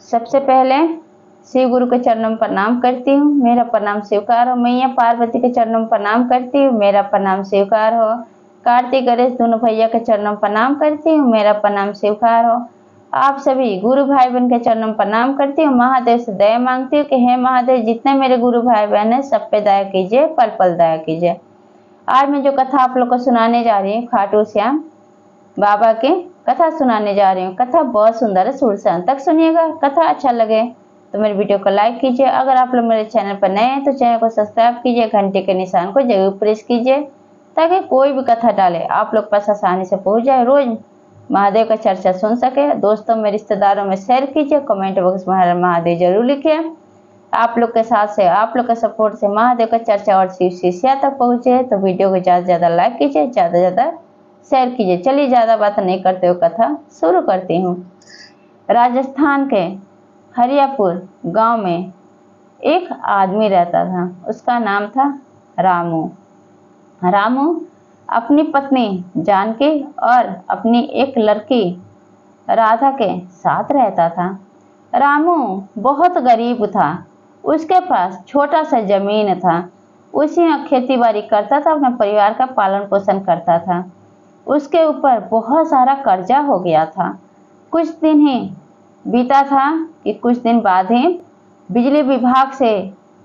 सबसे पहले शिव गुरु के चरणों में प्रणाम करती हूँ, मेरा प्रणाम स्वीकार हो। मैया पार्वती के चरणों में प्रणाम करती हूँ, मेरा प्रणाम स्वीकार हो। कार्तिक गणेश दोनों भैया के चरणों में प्रणाम करती हूँ, मेरा प्रणाम स्वीकार हो। आप सभी गुरु भाई बहन के चरणों में प्रणाम करती हूँ। महादेव से दया मांगती हूँ कि हे महादेव, जितने मेरे गुरु भाई बहन है सब पे दया कीजिए, पल पल दया कीजिए। आज मैं जो कथा आप लोग को सुनाने जा रही हूँ, खाटू श्याम बाबा की कथा सुनाने जा रही हूँ। कथा बहुत सुंदर है, शुरू से अंत तक सुनिएगा। कथा अच्छा लगे तो मेरे वीडियो को लाइक कीजिए। अगर आप लोग मेरे चैनल पर नए हैं तो चैनल को सब्सक्राइब कीजिए, घंटे के निशान को जरूर प्रेस कीजिए ताकि कोई भी कथा डाले आप लोग पास आसानी से पहुंच जाए, रोज महादेव का चर्चा सुन सके। दोस्तों में, रिश्तेदारों में शेयर कीजिए, कमेंट बॉक्स में हर महादेव जरूर लिखिए। आप लोग के साथ से, आप लोग के सपोर्ट से महादेव का चर्चा और शिव शिष्या तक पहुंचे तो वीडियो को ज़्यादा से ज़्यादा लाइक कीजिए, ज़्यादा से ज़्यादा शेयर कीजिए। चलिए ज़्यादा बात नहीं करते हुए कथा शुरू करती हूँ। राजस्थान के हरियापुर गांव में एक आदमी रहता था, उसका नाम था रामू। रामू अपनी पत्नी जानकी और अपनी एक लड़की राधा के साथ रहता था। रामू बहुत गरीब था, उसके पास छोटा सा जमीन था, उसी में खेती बाड़ी करता था, अपने परिवार का पालन पोषण करता था। उसके ऊपर बहुत सारा कर्जा हो गया था। कुछ दिन ही बीता था कि कुछ दिन बाद ही बिजली विभाग से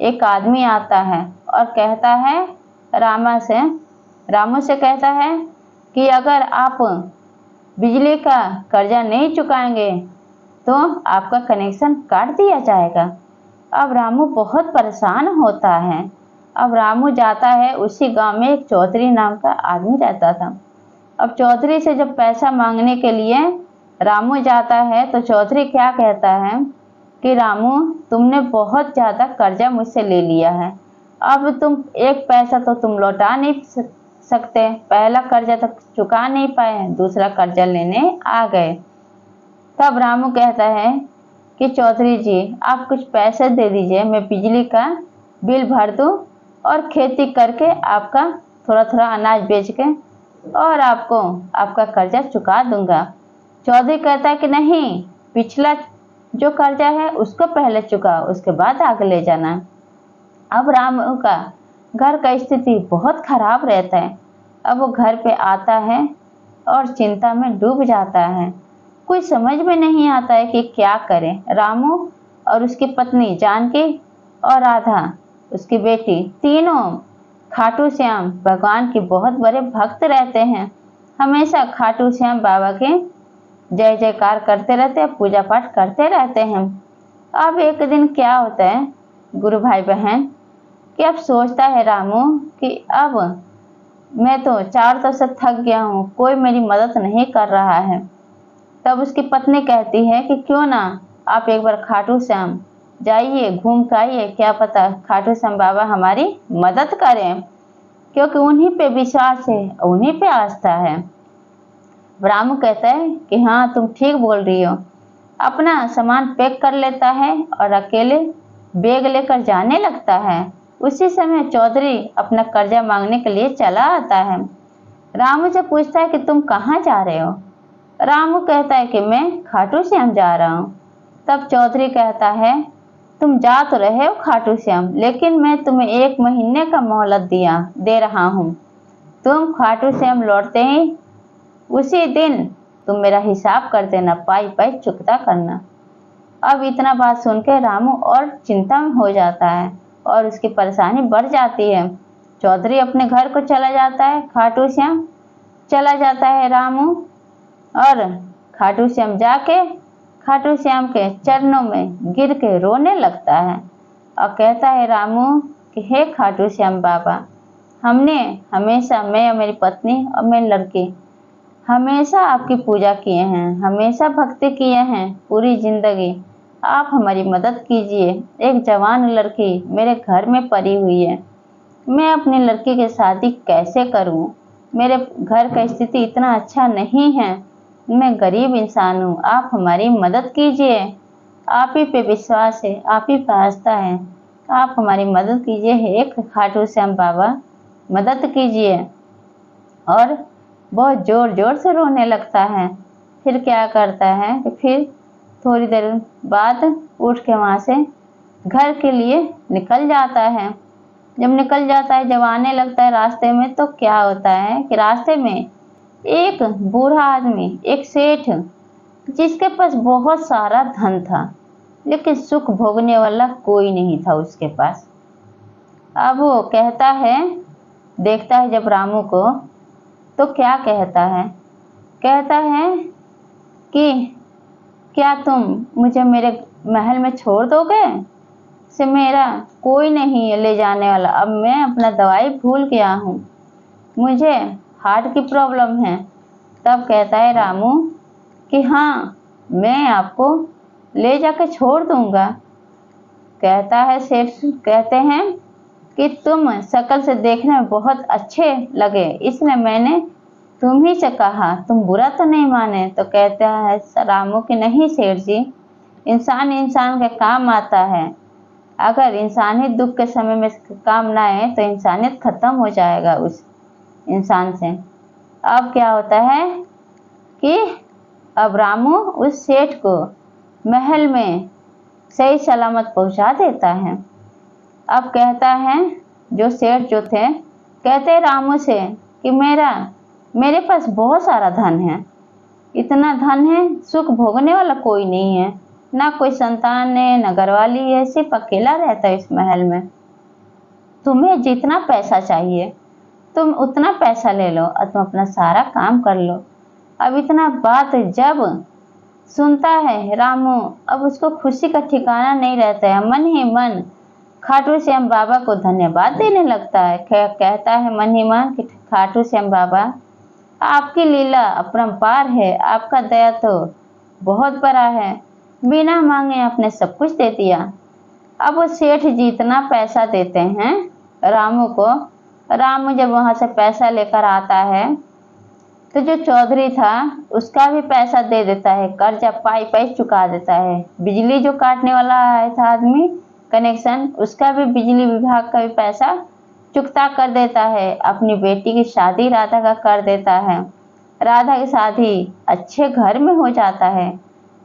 एक आदमी आता है और कहता है रामू से कहता है कि अगर आप बिजली का कर्जा नहीं चुकाएंगे तो आपका कनेक्शन काट दिया जाएगा। अब रामू बहुत परेशान होता है। अब रामू जाता है, उसी गांव में एक चौधरी नाम का आदमी रहता था। अब चौधरी से जब पैसा मांगने के लिए रामू जाता है तो चौधरी क्या कहता है कि रामू, तुमने बहुत ज़्यादा कर्जा मुझसे ले लिया है, अब तुम एक पैसा तो तुम लौटा नहीं सकते, पहला कर्जा तो चुका नहीं पाए, दूसरा कर्जा लेने आ गए। तब रामू कहता है कि चौधरी जी, आप कुछ पैसे दे दीजिए, मैं बिजली का बिल भर दूँ और खेती करके आपका थोड़ा थोड़ा अनाज बेच के और आपको आपका कर्जा चुका दूंगा। चौधरी कहता है कि नहीं, पिछला जो कर्जा है उसको पहले चुका, उसके बाद आगे ले जाना। अब रामू का घर का स्थिति बहुत खराब रहता है। अब वो घर पे आता है और चिंता में डूब जाता है। कुछ समझ में नहीं आता है कि क्या करे। रामू और उसकी पत्नी जानकी और राधा उसकी बेटी तीनों खाटू श्याम भगवान के बहुत बड़े भक्त रहते हैं। हमेशा खाटू श्याम बाबा के जय जयकार करते रहते हैं, पूजा पाठ करते रहते हैं। अब एक दिन क्या होता है गुरु भाई बहन कि अब सोचता है रामू कि अब मैं तो चारों तरफ से थक गया हूँ, कोई मेरी मदद नहीं कर रहा है। तब उसकी पत्नी कहती है कि क्यों ना आप एक बार खाटू श्याम जाइए, घूम के आइए, क्या पता खाटू श्याम बाबा हमारी मदद करें, क्योंकि उन्हीं पे विश्वास है, उन्हीं पे आस्था है। रामू कहता है कि हाँ, तुम ठीक बोल रही हो। अपना सामान पैक कर लेता है और अकेले बैग लेकर जाने लगता है। उसी समय चौधरी अपना कर्जा मांगने के लिए चला आता है। रामू से पूछता है कि तुम कहाँ जा रहे हो। रामू कहता है कि मैं खाटू श्याम जा रहा हूँ। तब चौधरी कहता है तुम जा तो रहे हो खाटू श्याम, लेकिन मैं तुम्हें 1 महीने का मोहलत दे रहा हूँ। तुम खाटू श्याम लौटते ही उसी दिन तुम मेरा हिसाब कर देना, पाई पाई चुकता करना। अब इतना बात सुन के रामू और चिंता में हो जाता है और उसकी परेशानी बढ़ जाती है। चौधरी अपने घर को चला जाता है, खाटू श्याम चला जाता है रामू, और खाटू श्याम जाके खाटू श्याम के चरणों में गिर के रोने लगता है और कहता है रामू कि हे खाटू श्याम बाबा, हमने हमेशा, मैं और मेरी पत्नी और मेरी लड़की हमेशा आपकी पूजा किए हैं, हमेशा भक्ति किए हैं पूरी जिंदगी। आप हमारी मदद कीजिए। एक जवान लड़की मेरे घर में पड़ी हुई है, मैं अपनी लड़की की शादी कैसे करूं? मेरे घर का स्थिति इतना अच्छा नहीं है, मैं गरीब इंसान हूँ, आप हमारी मदद कीजिए। आप ही पे विश्वास है, आप ही पे आस्था है, आप हमारी मदद कीजिए। हे खाटू श्याम बाबा, मदद कीजिए। और बहुत जोर जोर से रोने लगता है। फिर क्या करता है कि फिर थोड़ी देर बाद उठ के वहाँ से घर के लिए निकल जाता है। जब निकल जाता है, जब आने लगता है रास्ते में, तो क्या होता है कि रास्ते में एक बूढ़ा आदमी, एक सेठ, जिसके पास बहुत सारा धन था लेकिन सुख भोगने वाला कोई नहीं था उसके पास। अब वो कहता है, देखता है जब रामू को, तो क्या कहता है कि क्या तुम मुझे मेरे महल में छोड़ दोगे? से मेरा कोई नहीं है ले जाने वाला। अब मैं अपना दवाई भूल गया हूँ, मुझे हार्ट की प्रॉब्लम है। तब कहता है रामू कि हाँ, मैं आपको ले जाके छोड़ दूंगा। कहता है सेठ, कहते हैं कि तुम शक्ल से देखने में बहुत अच्छे लगे, इसलिए मैंने तुम ही से कहा, तुम बुरा तो नहीं माने? तो कहता है रामू कि नहीं सेठ जी, इंसान इंसान के काम आता है। अगर इंसानी दुख के समय में काम ना आए तो इंसानियत खत्म हो जाएगा उस इंसान से। अब क्या होता है कि अब रामू उस सेठ को महल में सही सलामत पहुंचा देता है। अब कहता है, जो सेठ जो थे, कहते रामू से कि मेरे पास बहुत सारा धन है, इतना धन है, सुख भोगने वाला कोई नहीं है, ना कोई संतान है, ना घरवाली है, सिर्फ अकेला रहता है इस महल में। तुम्हें जितना पैसा चाहिए तुम उतना पैसा ले लो और तुम अपना सारा काम कर लो। अब इतना बात जब सुनता है रामू, अब उसको खुशी का ठिकाना नहीं रहता है। मन ही मन खाटू श्याम बाबा को धन्यवाद देने लगता है। कहता है मन ही मन कि खाटू श्याम बाबा, आपकी लीला अपरंपार है, आपका दया तो बहुत बड़ा है, बिना मांगे आपने सब कुछ दे दिया। अब वो सेठ जी इतना पैसा देते हैं रामू को। रामू जब वहां से पैसा लेकर आता है तो जो चौधरी था उसका भी पैसा दे देता है, कर्जा पाई पाई चुका देता है। बिजली जो काटने वाला आया था आदमी कनेक्शन, उसका भी बिजली विभाग का भी पैसा चुकता कर देता है। अपनी बेटी की शादी राधा का कर देता है। राधा की शादी अच्छे घर में हो जाता है।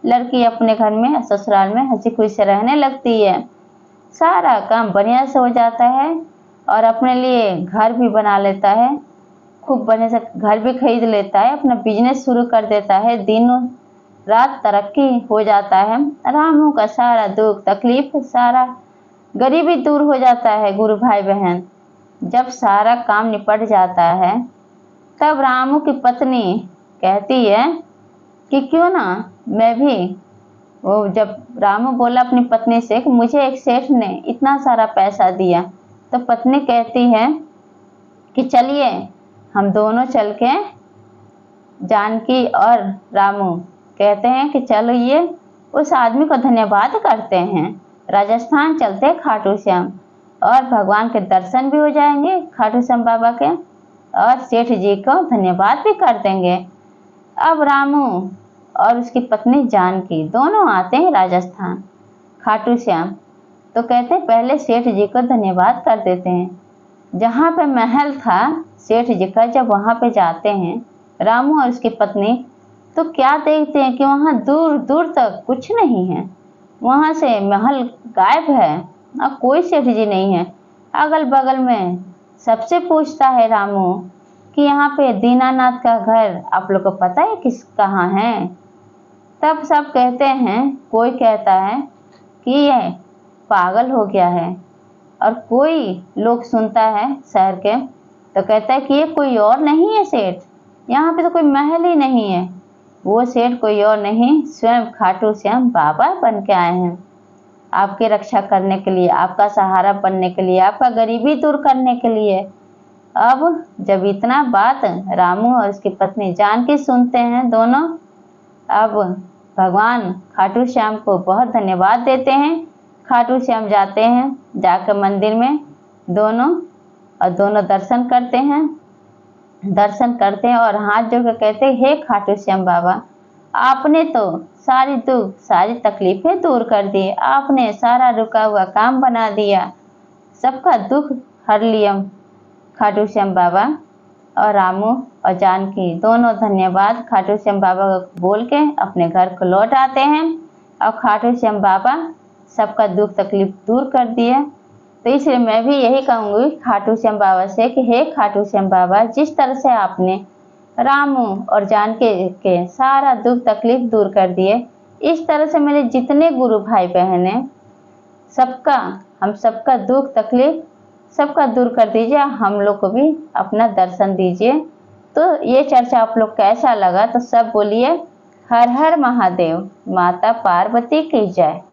लड़की अपने घर में ससुराल में हंसी खुशी से रहने लगती है। सारा काम बढ़िया से हो जाता है और अपने लिए घर भी बना लेता है, खूब बढ़िया से घर भी खरीद लेता है, अपना बिजनेस शुरू कर देता है, दिनों रात तरक्की हो जाता है। रामू का सारा दुख तकलीफ, सारा गरीबी दूर हो जाता है। गुरु भाई बहन, जब सारा काम निपट जाता है तब रामू की पत्नी कहती है कि क्यों ना मैं भी, वो जब रामू बोला अपनी पत्नी से कि मुझे एक सेठ ने इतना सारा पैसा दिया, तो पत्नी कहती है कि चलिए हम दोनों चल के, जानकी और रामू कहते हैं कि चलो ये उस आदमी को धन्यवाद करते हैं, राजस्थान चलते खाटू श्याम, और भगवान के दर्शन भी हो जाएंगे खाटू श्याम बाबा के, और सेठ जी को धन्यवाद भी कर देंगे। अब रामू और उसकी पत्नी जानकी दोनों आते हैं राजस्थान खाटू श्याम। तो कहते हैं पहले सेठ जी को धन्यवाद कर देते हैं। जहाँ पे महल था सेठ जी का, जब वहाँ पे जाते हैं रामू और उसकी पत्नी, तो क्या देखते हैं कि वहाँ दूर दूर तक कुछ नहीं है। वहाँ से महल गायब है और कोई सेठ जी नहीं है। अगल बगल में सबसे पूछता है रामू कि यहाँ पे दीनानाथ का घर आप लोग को पता है किस कहाँ है? तब सब कहते हैं, कोई कहता है कि यह पागल हो गया है, और कोई लोग सुनता है शहर के तो कहता है कि ये कोई और नहीं है सेठ, यहाँ पे तो कोई महल ही नहीं है। वो सेठ कोई और नहीं, स्वयं खाटू श्याम बाबा बन के आए हैं आपकी रक्षा करने के लिए, आपका सहारा बनने के लिए, आपका गरीबी दूर करने के लिए। अब जब इतना बात रामू और उसकी पत्नी जानकी सुनते हैं दोनों, अब भगवान खाटू श्याम को बहुत धन्यवाद देते हैं। खाटू श्याम जाते हैं, जाकर मंदिर में दोनों दर्शन करते हैं और हाथ जोड़कर कहते हैं, हे खाटू श्याम बाबा, आपने तो सारी दुख सारी तकलीफें दूर कर दी, आपने सारा रुका हुआ काम बना दिया, सबका दुख हर लिया खाटू श्याम बाबा। और रामू और जानकी दोनों धन्यवाद खाटू श्याम बाबा को बोल के अपने घर को लौट आते हैं। और खाटू श्याम बाबा सबका दुख तकलीफ दूर कर दिए। तो इसलिए मैं भी यही कहूँगी खाटू श्याम बाबा से कि हे खाटू श्याम बाबा, जिस तरह से आपने रामू और जानकी के सारा दुख तकलीफ दूर कर दिए, इस तरह से मेरे जितने गुरु भाई बहन हैं सबका, हम सबका दुख तकलीफ सबका दूर कर दीजिए, हम लोग को भी अपना दर्शन दीजिए। तो ये चर्चा आप लोग कैसा लगा, तो सब बोलिए हर हर महादेव, माता पार्वती की जय।